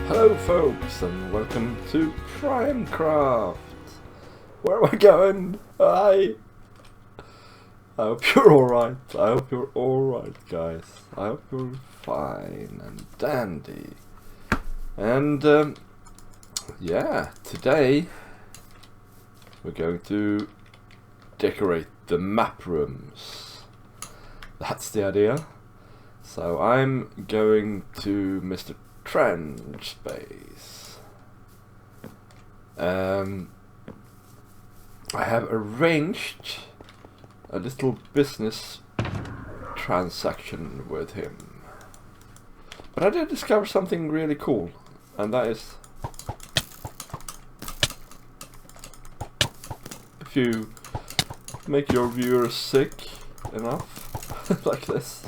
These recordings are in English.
Hello folks and welcome to PrimeCraft. Where am I going? Hi! I hope you're alright. I hope you're alright, guys. I hope you're fine and dandy. And yeah, today we're going to decorate the map rooms. That's the idea. So I'm going to Mr. Trench Space. I have arranged a little business transaction with him. But I did discover something really cool, and that is if you make your viewers sick enough like this,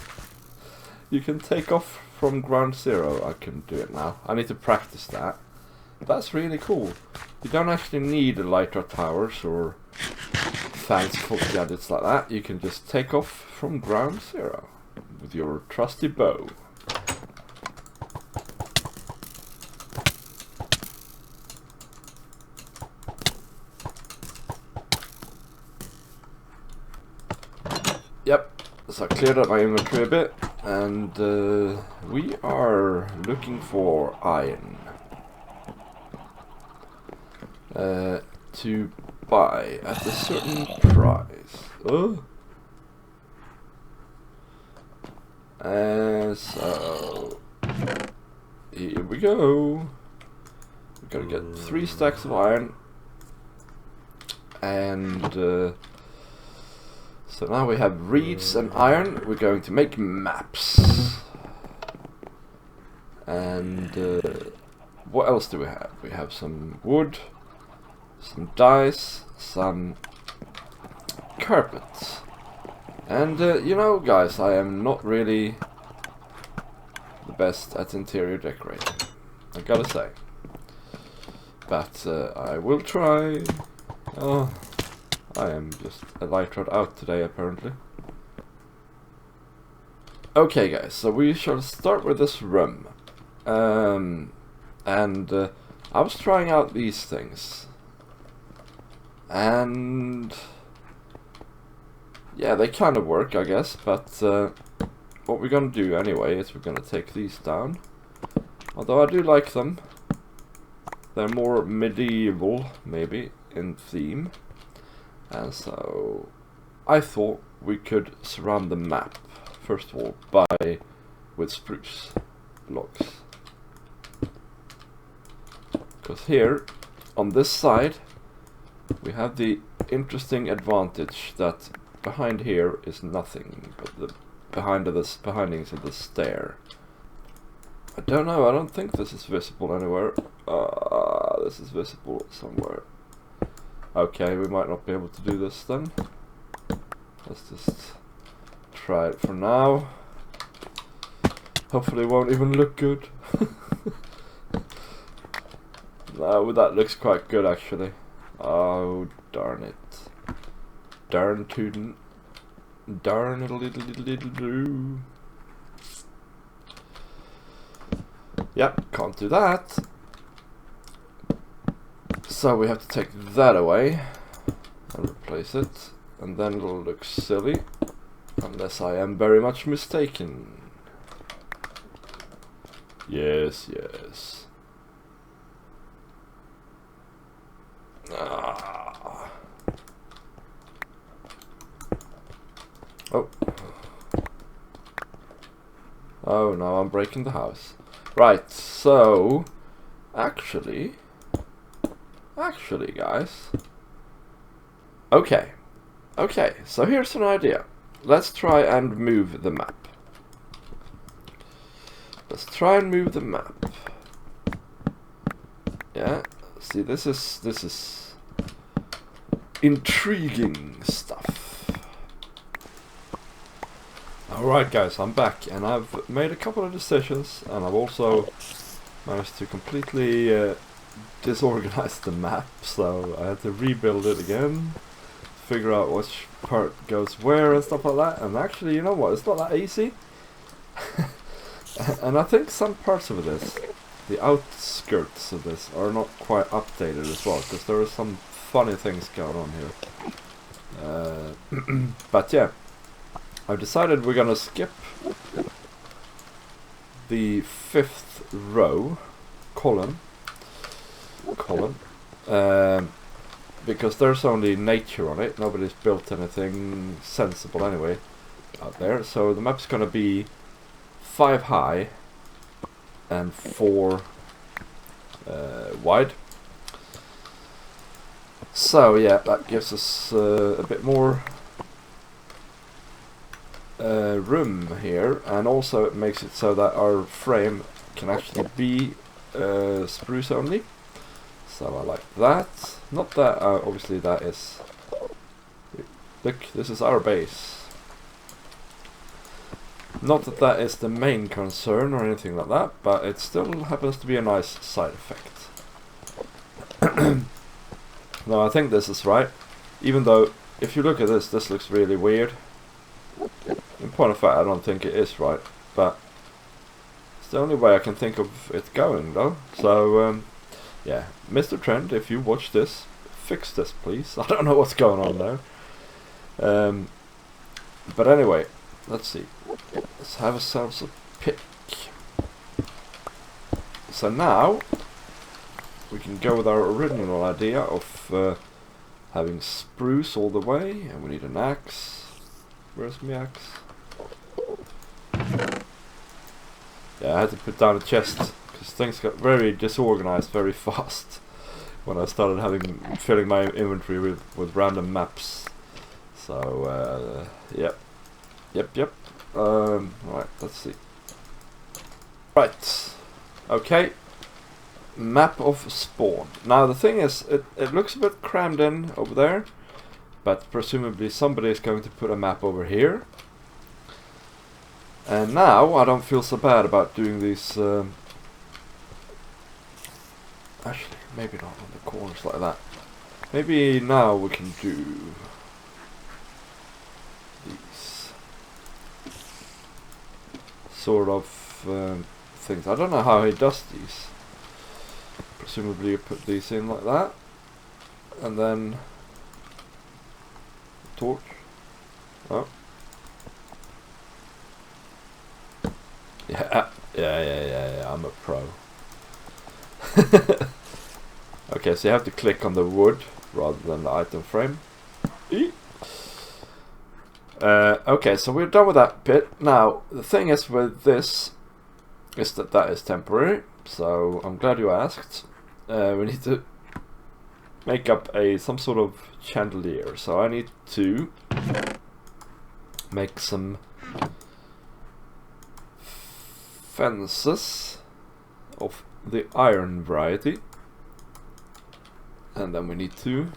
you can take off from ground zero. I can do it now. I need to practice that. That's really cool. You don't actually need elytra towers or fanciful gadgets like that. You can just take off from ground zero with your trusty bow. Yep, so I cleared up my inventory a bit, and we are looking for iron to buy at a certain price. So here we go. We're gonna get 3 stacks of iron, and so now we have reeds and iron. We're going to make maps. And what else do we have? We have some wood, some dice, some carpets. And you know, guys, I am not really the best at interior decorating, I gotta say. But I will try. Oh, I am just elytra'd out today, apparently. Okay, guys, so we shall start with this room. I was trying out these things. And yeah, they kind of work, I guess, but what we're gonna do anyway is we're gonna take these down. Although I do like them. They're more medieval, maybe, in theme. And so I thought we could surround the map, first of all, with spruce logs. Because here, on this side, we have the interesting advantage that behind here is nothing but the behindings of the stair. I don't know, I don't think this is visible anywhere. This is visible somewhere. Okay, we might not be able to do this then. Let's just try it for now. Hopefully it won't even look good. No, that looks quite good actually. Oh, darn it. Darn tootin'. Darn it'll do. Yep, can't do that. So we have to take that away and replace it, and then it'll look silly, unless I am very much mistaken. Yes, yes. Oh. Oh no, I'm breaking the house. Right, so actually guys. Okay, so here's an idea. Let's try and move the map. Let's try and move the map. Yeah, see, this is intriguing stuff. Alright guys, I'm back, and I've made a couple of decisions, and I've also managed to completely disorganize the map, so I had to rebuild it again, figure out which part goes where and stuff like that. And actually, you know what, it's not that easy. And I think some parts of this the outskirts of this are not quite updated as well, because there are some funny things going on here. But yeah, I've decided we're gonna skip the 5th row column, because there's only nature on it. Nobody's built anything sensible anyway out there, so the map's gonna be 5 high and 4 wide. So yeah, that gives us a bit more room here, and also it makes it so that our frame can actually be spruce only. So I like that. Not that obviously that is. Look, this is our base. Not that that is the main concern or anything like that, but it still happens to be a nice side effect. No, I think this is right. Even though, if you look at this, this looks really weird. In point of fact, I don't think it is right, but it's the only way I can think of it going, though. So, yeah, Mr. Trend, if you watch this, fix this, please. I don't know what's going on there. But anyway, let's see. Let's have ourselves a pick. So now we can go with our original idea of having spruce all the way, and we need an axe. Where's my axe? Yeah, I had to put down a chest because things got very disorganized very fast when I started filling my inventory with random maps. So yep. Right, let's see. Right, okay. Map of spawn. Now the thing is, it looks a bit crammed in over there, but presumably somebody is going to put a map over here. And now I don't feel so bad about doing these. Actually, maybe not on the corners like that. Maybe now we can do these sort of things. I don't know how he does these. Presumably you put these in like that, and then torch. Oh. Yeah, I'm a pro. Okay, so you have to click on the wood rather than the item frame. Okay, so we're done with that bit. Now, the thing is with this is that that is temporary, so I'm glad you asked. We need to make up some sort of chandelier, so I need to make some fences of the iron variety, and then we need to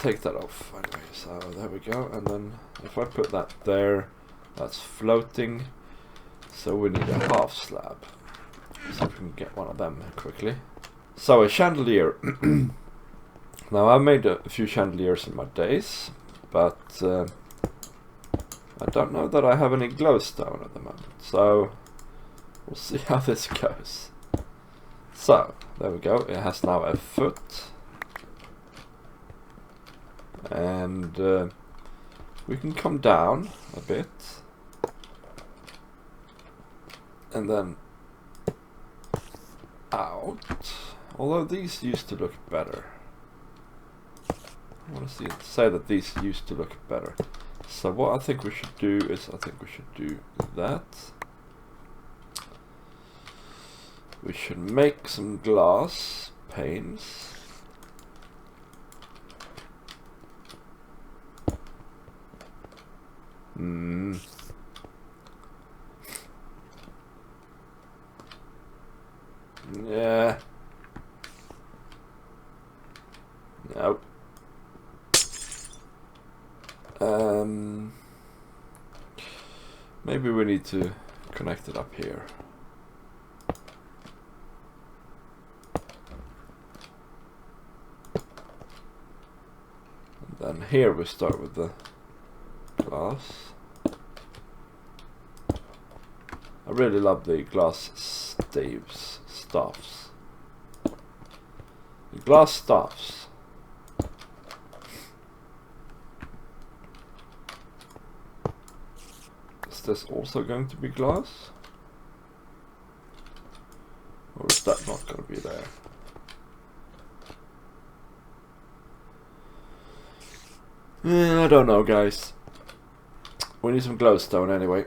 take that off anyway. So there we go, and then if I put that there, that's floating, so we need a half slab. So we can get one of them quickly. So a chandelier. Now I've made a few chandeliers in my days, but I don't know that I have any glowstone at the moment, so we'll see how this goes. So there we go, it has now a foot, and we can come down a bit, and then out, although these used to look better. I want to say that these used to look better. So what I think we should do is, I think we should do that. We should make some glass panes. Yeah. Nope. Maybe we need to connect it up here. And then here we start with the glass. I really love the glass staffs. The glass staffs. Is this also going to be glass? Or is that not going to be there? I don't know, guys. We need some glowstone anyway.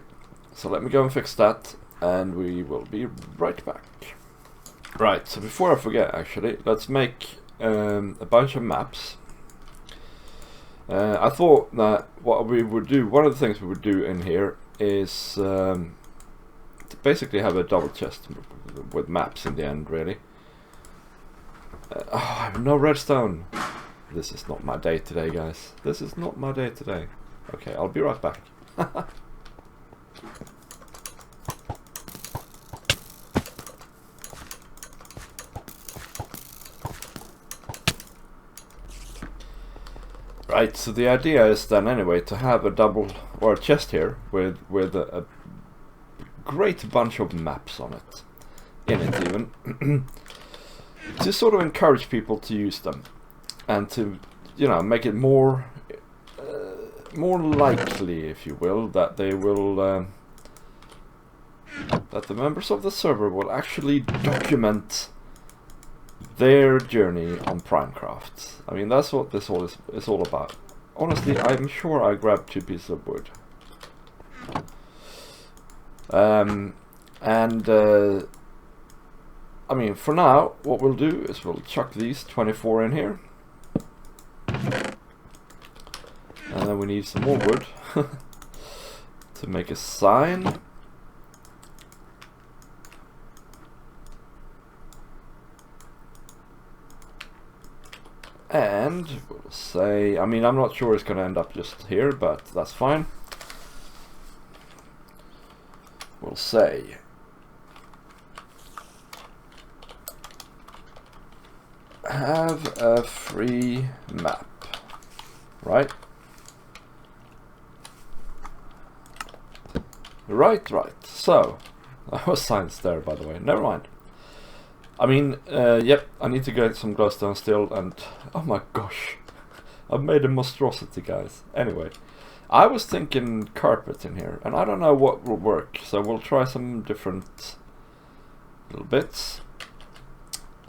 So let me go and fix that, and we will be right back. Right, so before I forget, actually, let's make a bunch of maps. I thought that what we would do, one of the things we would do in here is to basically have a double chest with maps in the end, really. Oh, I have no redstone. This is not my day today, guys. This is not my day today. Okay, I'll be right back. Right, so the idea is then anyway to have a double or a chest here with a great bunch of maps on it, in it even, to sort of encourage people to use them and to, you know, make it more likely, if you will, that they will that the members of the server will actually document their journey on PrimeCraft. I mean, that's what this all is all about. Honestly, I'm sure I grabbed 2 pieces of wood. I mean, for now, what we'll do is we'll chuck these 24 in here. And then we need some more wood to make a sign. And we'll say, I mean, I'm not sure it's going to end up just here, but that's fine. We'll say have a free map, right? Right. So, that was science there, by the way. Never mind. I mean, yep, I need to get some glowstone still, and oh my gosh, I've made a monstrosity, guys. Anyway, I was thinking carpet in here, and I don't know what will work, so we'll try some different little bits.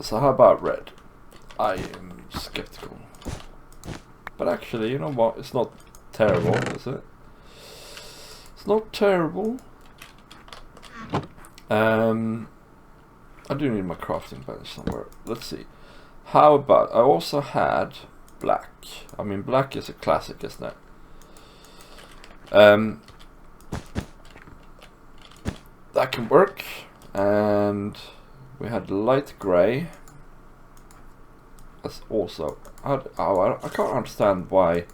So how about red? I am skeptical. But actually, you know what, it's not terrible, is it? It's not terrible. I do need my crafting bench somewhere. Let's see. How about, I also had black. I mean, black is a classic, isn't it? That can work. And we had light grey. That's also, I can't understand why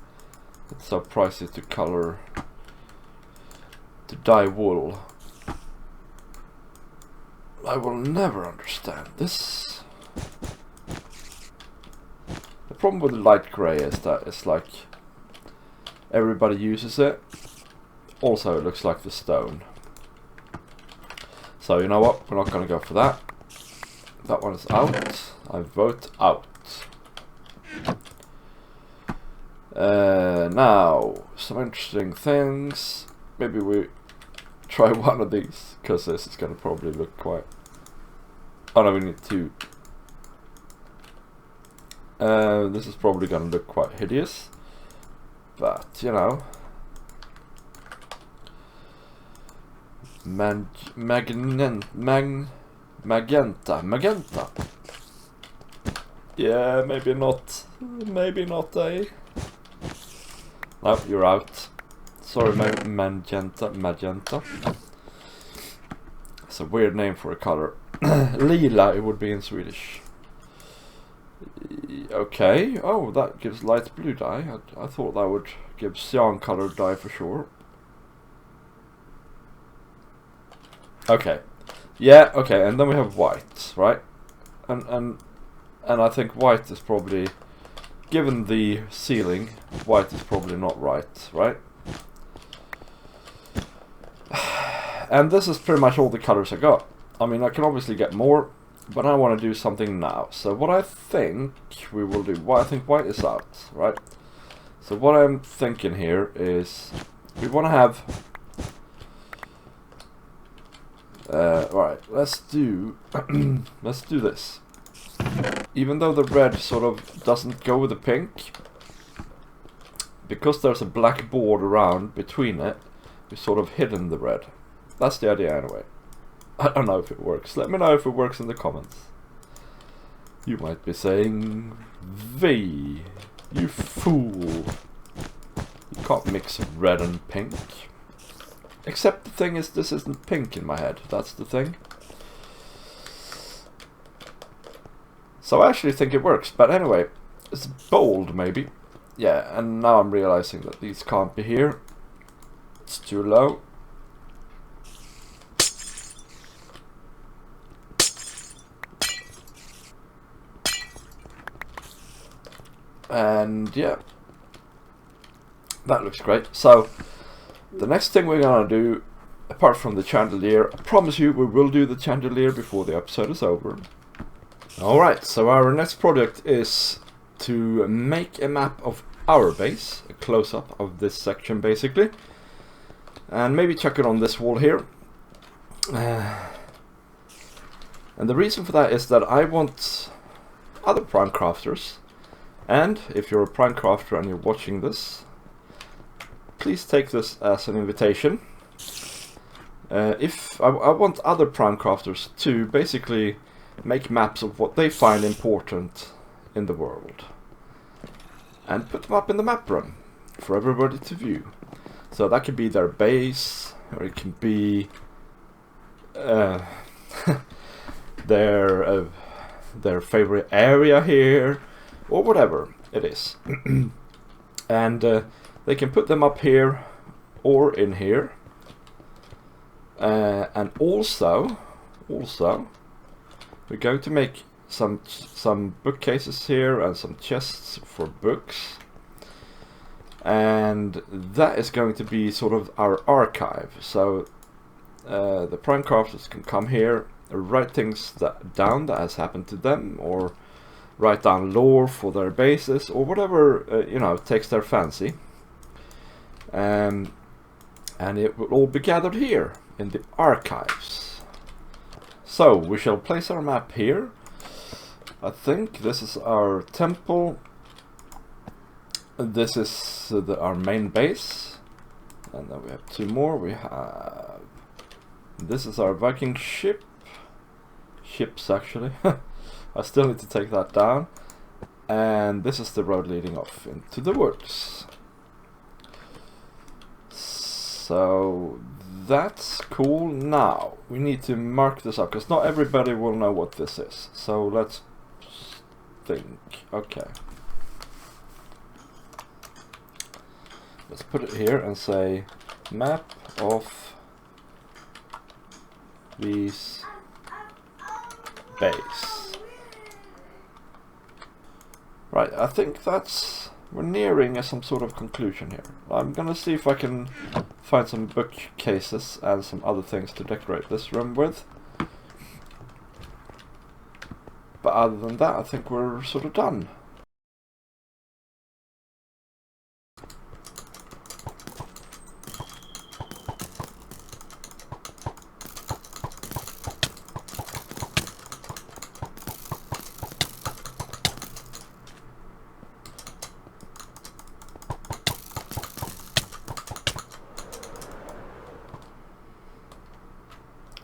it's so pricey to color, to dye wool. I will never understand this. The problem with the light grey is that it's like everybody uses it. Also, it looks like the stone. So you know what? We're not going to go for that. That one is out. I vote out. Now, some interesting things. Maybe we try one of these, because this is going to probably look quite... Oh no, we need 2. This is probably going to look quite hideous, but you know, magenta. Yeah, maybe not, eh? No, you're out. Sorry, magenta. It's a weird name for a color. Lila, it would be in Swedish. Okay. Oh, that gives light blue dye. I thought that would give cyan colored dye for sure. Okay. Yeah. Okay. And then we have white, right? And I think white is probably, given the ceiling, white is probably not right, right? and this is pretty much all the colors I got. I mean, I can obviously get more, but I want to do something now. So what I think we will do, I think white is out, right? So what I'm thinking here is we want to have right, let's do let's do this. Even though the red sort of doesn't go with the pink, because there's a black board around between it, we sort of hidden the red. That's the idea anyway. I don't know if it works. Let me know if it works in the comments. You might be saying, V, you fool. You can't mix red and pink. Except the thing is, this isn't pink in my head. That's the thing. So I actually think it works. But anyway, it's bold maybe. Yeah, and now I'm realizing that these can't be here. It's too low. And yeah, that looks great. So the next thing we're gonna do, apart from the chandelier, I promise you we will do the chandelier before the episode is over. Alright, so our next project is to make a map of our base, a close-up of this section basically, and maybe chuck it on this wall here. And the reason for that is that I want other PrimeCrafters, and if you're a PrimeCrafter and you're watching this, please take this as an invitation. If I want other PrimeCrafters to basically make maps of what they find important in the world and put them up in the map room for everybody to view. So that could be their base, or it can be their favorite area here, or whatever it is. And they can put them up here or in here. And also we're going to make some bookcases here and some chests for books. And that is going to be sort of our archive. So the PrimeCrafters can come here, write things down that has happened to them, or write down lore for their bases, or whatever you know, takes their fancy. And it will all be gathered here in the archives. So we shall place our map here. I think this is our temple. This is our main base, and then we have two more. We have, this is our Viking ships actually. I still need to take that down, and this is the road leading off into the woods. So that's cool. Now we need to mark this up, because not everybody will know what this is. So let's think. Okay, let's put it here and say map of these base. Right, I think we're nearing some sort of conclusion here. I'm gonna see if I can find some bookcases and some other things to decorate this room with. But other than that, I think we're sort of done.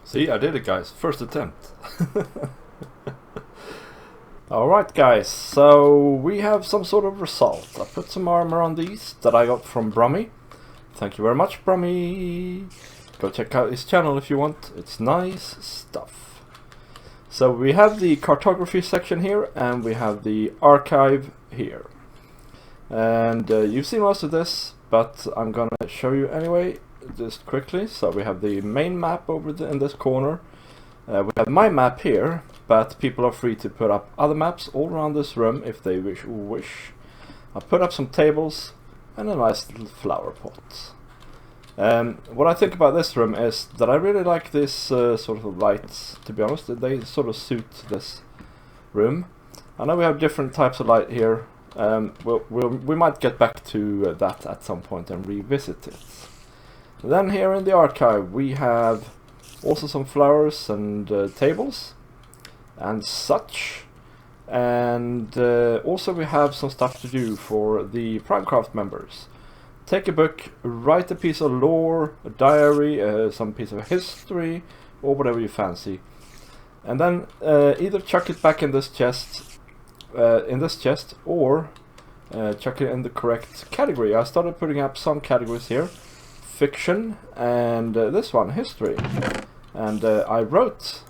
See, I did it, guys. First attempt. Alright, guys, so we have some sort of result. I put some armor on these that I got from Brummy. Thank you very much, Brummy. Go check out his channel if you want. It's nice stuff. So we have the cartography section here, and we have the archive here. And you've seen most of this, but I'm gonna show you anyway, just quickly. So we have the main map over in this corner. We have my map here, but people are free to put up other maps all around this room if they wish. I put up some tables and a nice little flower pot. What I think about this room is that I really like this sort of lights, to be honest. They sort of suit this room. I know we have different types of light here. We might get back to that at some point and revisit it. Then here in the archive we have also some flowers and tables and such. And also we have some stuff to do for the PrimeCraft members. Take a book, write a piece of lore, a diary, some piece of history, or whatever you fancy. And then either chuck it back in this chest, or chuck it in the correct category. I started putting up some categories here. Fiction, and this one, history. And I wrote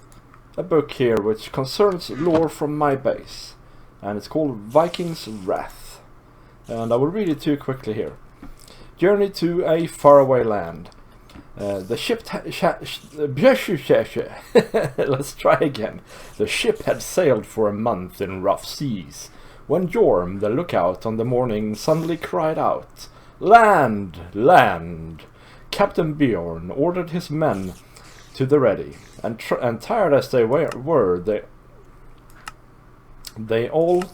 a book here which concerns lore from my base. And it's called Viking's Wrath. And I will read it to you quickly here. Journey to a faraway land. The ship let's try again. The ship had sailed for a month in rough seas, when Jorm, the lookout on the morning, suddenly cried out, "Land! Land!" Captain Bjorn ordered his men to the ready, and tired as they were, they all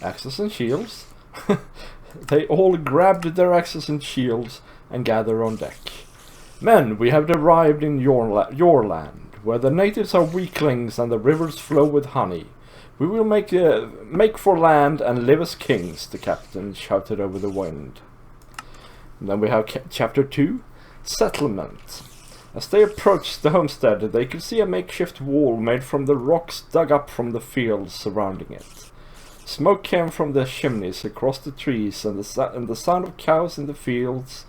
axes and shields. They all grabbed their axes and shields and gathered on deck. "Men, we have arrived in your land, where the natives are weaklings and the rivers flow with honey. We will make for land and live as kings," the captain shouted over the wind. And then we have chapter 2, Settlement. As they approached the homestead, they could see a makeshift wall made from the rocks dug up from the fields surrounding it. Smoke came from the chimneys across the trees, and the sound of cows in the fields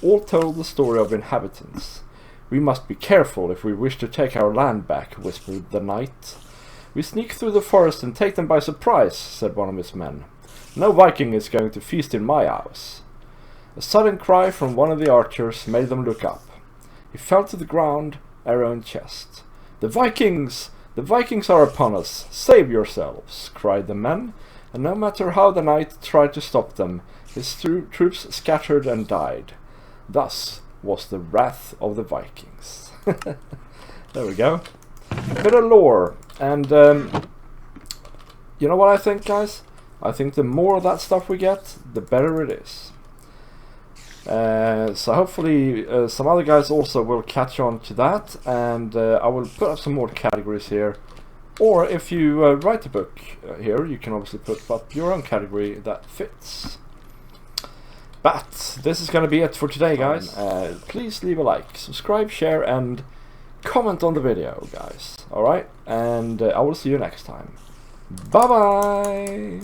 all told the story of inhabitants. "We must be careful if we wish to take our land back," whispered the knight. "We sneak through the forest and take them by surprise," said one of his men. "No Viking is going to feast in my house." A sudden cry from one of the archers made them look up. He fell to the ground, arrow in chest. "The Vikings! The Vikings are upon us! Save yourselves!" cried the men, and no matter how the knight tried to stop them, his troops scattered and died. Thus was the wrath of the Vikings. There we go. A bit of lore, and you know what I think, guys? I think the more of that stuff we get, the better it is. So hopefully some other guys also will catch on to that, and I will put up some more categories here. Or if you write a book here, you can obviously put up your own category that fits. But this is going to be it for today, guys. Please leave a like, subscribe, share, and comment on the video, guys. Alright, and I will see you next time. Bye bye!